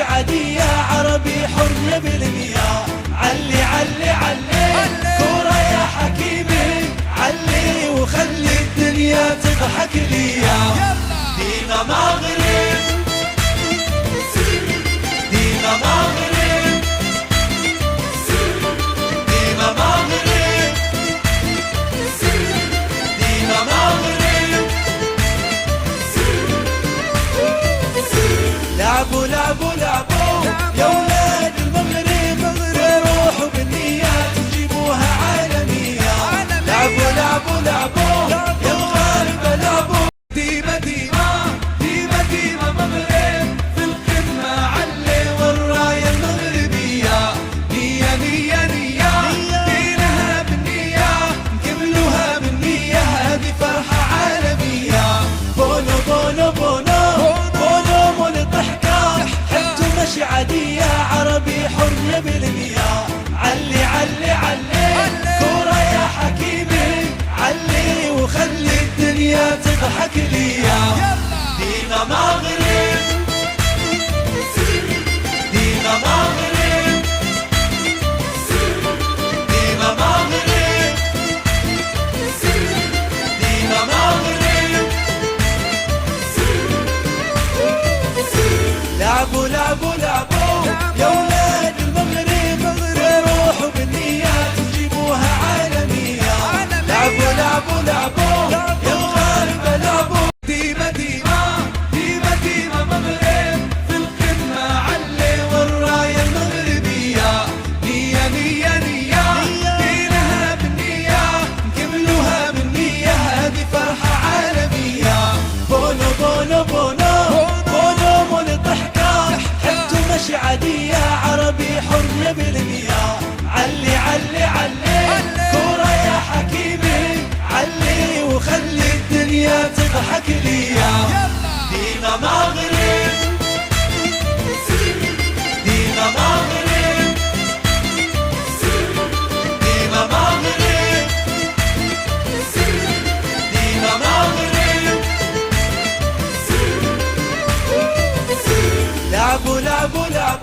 عادية، عربي حر بالمياه. علي علي علي كورة يا حكيمي، علي وخلي الدنيا تضحك ليا. دينا مغرب، دينا مغرب، دينا مغرب، دينا مغرب. لعبوا لعبوا لعبوا يا ولاد المغرب، روحوا بالنيات تجيبوها عالمية. لعبوا لعبوا لعبوا يا الغالبة، لعبوا ديما ديما ديما ديما مغرب في القمة، علي والراية المغربية. نية نية نية دينها بالنية، نكملوها بالنية، هذه فرحة عالمية. بونو بونو بونو بونو مول الضحكة، حبتو ماشي عادية، عربي حر بالمياه. علي علي علي كورة يا حكيمي، علي وخلي الدنيا تضحك ليا. دينا مغرب، دينا مغرب، دينا مغرب، دينا مغرب. لعبوا لعبوا لعبوا يا ولاد المغرب، روحوا بالنيات تجيبوها عالمية. لعبوا لعبوا لعبوا يا الغالبة، لعبوا ديما ديما ديما ديما مغرب في القمة، علي والراية المغربية. نية نية نية دينها بالنية، نكملوها بالنية، هذه فرحة عالمية. بونو بونو بونو بونو مول الضحكة، حبتو ماشي عادية، عربي حر بالمياه. علي علي علي كورة يا حكيمي، علي وخلي الدنيا تضحك ليا. دينا مغرب، دينا مغرب، دينا مغرب، دينا مغرب. لعبوا لعبوا لعبوا